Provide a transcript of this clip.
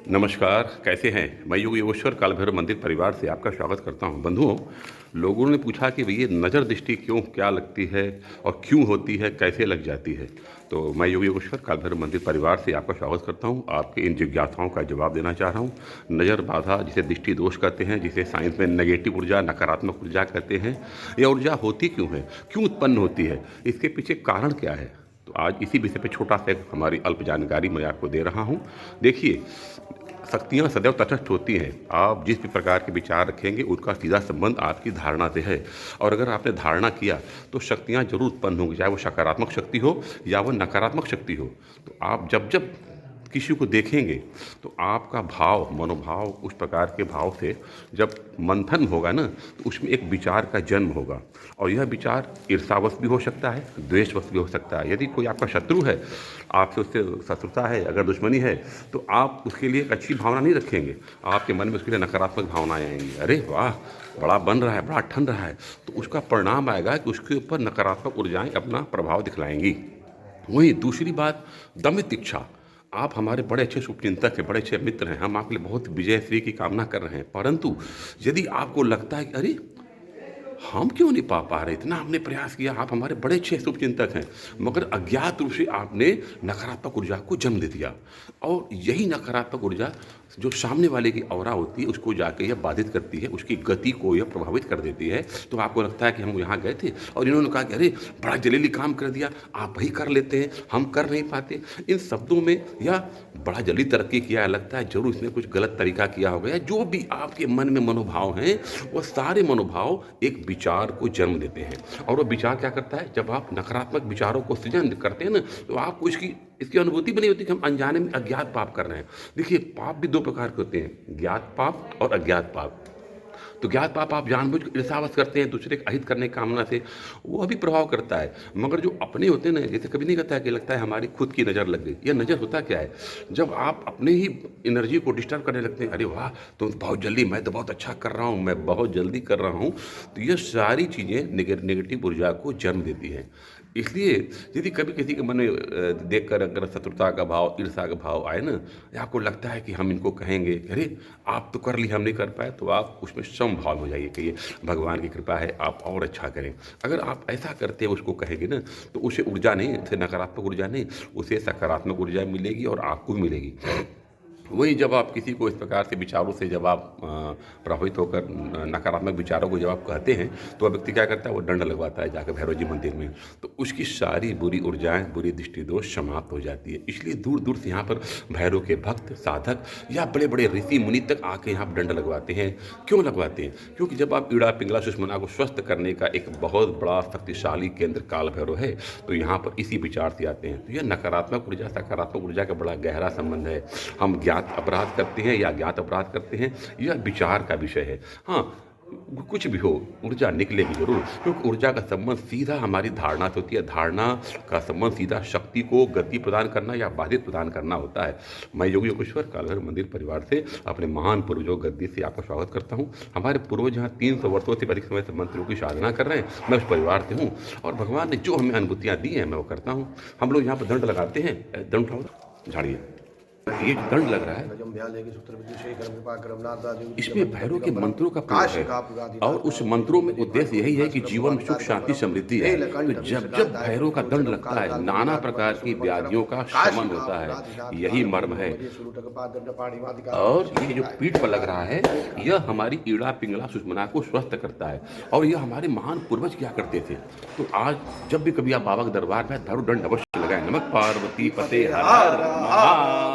नमस्कार, कैसे हैं? मैं योग योगेश्वर काल भैरव मंदिर परिवार से आपका स्वागत करता हूं। बंधुओं, लोगों ने पूछा कि भई ये नज़र दृष्टि क्यों, क्या लगती है और क्यों होती है, कैसे लग जाती है? तो मैं योग योगेश्वर काल भैरव मंदिर परिवार से आपका स्वागत करता हूं। आपके इन जिज्ञासाओं का जवाब देना चाह रहा हूं। नज़र बाधा, जिसे दृष्टि दोष कहते हैं, जिसे साइंस में नेगेटिव ऊर्जा, नकारात्मक ऊर्जा कहते हैं। यह ऊर्जा होती क्यों है? क्यों उत्पन्न होती है? इसके पीछे कारण क्या है? तो आज इसी विषय पे छोटा-सा एक हमारी अल्प जानकारी मैं आपको दे रहा हूँ। देखिए, शक्तियाँ सदैव तटस्थ होती हैं। आप जिस भी प्रकार के विचार रखेंगे, उसका सीधा संबंध आपकी धारणा से है। और अगर आपने धारणा किया, तो शक्तियाँ ज़रूर उत्पन्न होंगी, चाहे वो सकारात्मक शक्ति हो या वो नकारात्मक शक्ति हो। तो आप जब किसी को देखेंगे, तो आपका भाव, मनोभाव उस प्रकार के भाव से जब मंथन होगा ना, तो उसमें एक विचार का जन्म होगा। और यह विचार ईर्ष्यावश भी हो सकता है, द्वेषवश भी हो सकता है। यदि कोई आपका शत्रु है, आपसे उससे शत्रुता है, अगर दुश्मनी है, तो आप उसके लिए एक अच्छी भावना नहीं रखेंगे। आपके मन में उसके लिए नकारात्मक भावनाएँ आएँगी। अरे वाह! बड़ा बन रहा है, बड़ा ठन रहा है। तो उसका परिणाम आएगा कि उसके ऊपर नकारात्मक ऊर्जाएँ अपना प्रभाव दिखलाएँगी। वहीं दूसरी बात, दमित इच्छा। आप हमारे बड़े अच्छे शुभचिंतक हैं, बड़े अच्छे मित्र हैं, हम आपके लिए बहुत विजयश्री की कामना कर रहे हैं। परंतु यदि आपको लगता है कि अरे! हम क्यों नहीं पा रहे, इतना हमने प्रयास किया, आप हमारे बड़े अच्छे शुभचिंतक हैं, मगर अज्ञात रूप से आपने नकारात्मक ऊर्जा को जन्म दे दिया। और यही नकारात्मक ऊर्जा जो सामने वाले की ऑरा होती है, उसको जाके यह बाधित करती है, उसकी गति को यह प्रभावित कर देती है। तो आपको लगता है कि हम यहाँ गए थे और इन्होंने कहा कि अरे बड़ा जलीली काम कर दिया, आप ही कर लेते हैं, हम कर नहीं पाते। इन शब्दों में यह बड़ा जल्दी तरक्की किया है, लगता है ज़रूर इसने कुछ गलत तरीका किया होगा, या जो भी आपके मन में मनोभाव हैं, वो सारे मनोभाव एक विचार को जन्म देते हैं। और वो विचार क्या करता है, जब आप नकारात्मक विचारों को सृजन करते हैं ना, तो आपको इसकी अनुभूति भी नहीं होती कि हम अनजाने में अज्ञात पाप कर रहे हैं। देखिए, पाप भी दो प्रकार के होते हैं, ज्ञात पाप और अज्ञात पाप। तो ज्ञात पाप आप जानबूझ के ईर्ष्यावश करते हैं, दूसरे का अहित करने की कामना से, वो भी प्रभाव करता है। मगर जो अपने होते हैं ना, जैसे कभी नहीं कहता है कि लगता है हमारी खुद की नज़र लग गई। यह नज़र होता क्या है, जब आप अपने ही एनर्जी को डिस्टर्ब करने लगते हैं, अरे वाह तुम तो बहुत जल्दी, मैं तो बहुत अच्छा कर रहा हूँ, मैं बहुत जल्दी कर रहा हूँ। तो ये सारी चीज़ें नेगेटिव ऊर्जा को जन्म देती हैं। इसलिए यदि कभी किसी के मन में देखकर अगर शत्रुता का भाव, ईर्ष्या का भाव आए ना, या आपको लगता है कि हम इनको कहेंगे कि अरे आप तो कर लिए, हम नहीं कर पाए, तो आप उसमें समभाव हो जाइए, कहिए भगवान की कृपा है, आप और अच्छा करें। अगर आप ऐसा करते हैं, उसको कहेंगे ना, तो उसे ऊर्जा नहीं, उसे नकारात्मक ऊर्जा नहीं, उसे सकारात्मक ऊर्जा मिलेगी और आपको भी मिलेगी। वहीं जब आप किसी को इस प्रकार से विचारों से जब आप प्रभावित होकर नकारात्मक विचारों को जब आप कहते हैं, तो वह व्यक्ति क्या करता है, वो दंड लगवाता है जाकर भैरव जी मंदिर में। तो उसकी सारी बुरी ऊर्जाएं, बुरी दृष्टि दोष समाप्त हो जाती है। इसलिए दूर दूर से यहाँ पर भैरव के भक्त, साधक या बड़े बड़े ऋषि मुनि तक आके यहाँ पर दंड लगवाते हैं। क्यों लगवाते हैं? क्योंकि जब आप ईड़ा पिंगला सुषुम्ना को स्वस्थ करने का एक बहुत बड़ा शक्तिशाली केंद्र काल भैरव है, तो यहाँ पर इसी विचार से आते हैं। तो यह नकारात्मक ऊर्जा सकारात्मक ऊर्जा का बड़ा गहरा संबंध है। हम ज्ञात अपराध करते हैं या अज्ञात अपराध करते हैं, यह विचार का विषय है। हाँ, कुछ भी हो, ऊर्जा निकलेगी जरूर, क्योंकि ऊर्जा का संबंध सीधा हमारी धारणा से होती है। धारणा का संबंध सीधा शक्ति को गति प्रदान करना या बाधित प्रदान करना होता है। मैं योगी योगेश्वर काल भैरव मंदिर परिवार से अपने महान पूर्वजों गद्दी से आपका स्वागत करता हूँ। हमारे पूर्वज यहाँ 300 वर्षों से अधिक समय से मंत्रों की साधना कर रहे हैं। मैं उस परिवार से हूँ और भगवान ने जो हमें अनुभूतियाँ दी हैं, मैं वो करता हूँ। हम लोग यहाँ पर दंड लगाते हैं, दंड उठाओ, झाड़िए, ये दंड लग रहा है, इसमें भैरव के मंत्रों का प्रयोग है। और उस मंत्रों में उद्देश्य यही है कि जीवन में सुख शांति समृद्धि है। तो जब जब भैरव का दंड लगता है, नाना प्रकार की व्याधियों का शमन होता है, यही मर्म है। और ये जो पीठ पर लग रहा है, यह हमारी ईड़ा पिंगला सुषुम्ना को स्वस्थ करता है। और यह हमारे महान पूर्वज क्या करते थे। तो आज जब भी कभी आप बाबा के दरबार में, धरो दंड अवश्य लगाए। नमः पार्वती पते हर हर महादेव।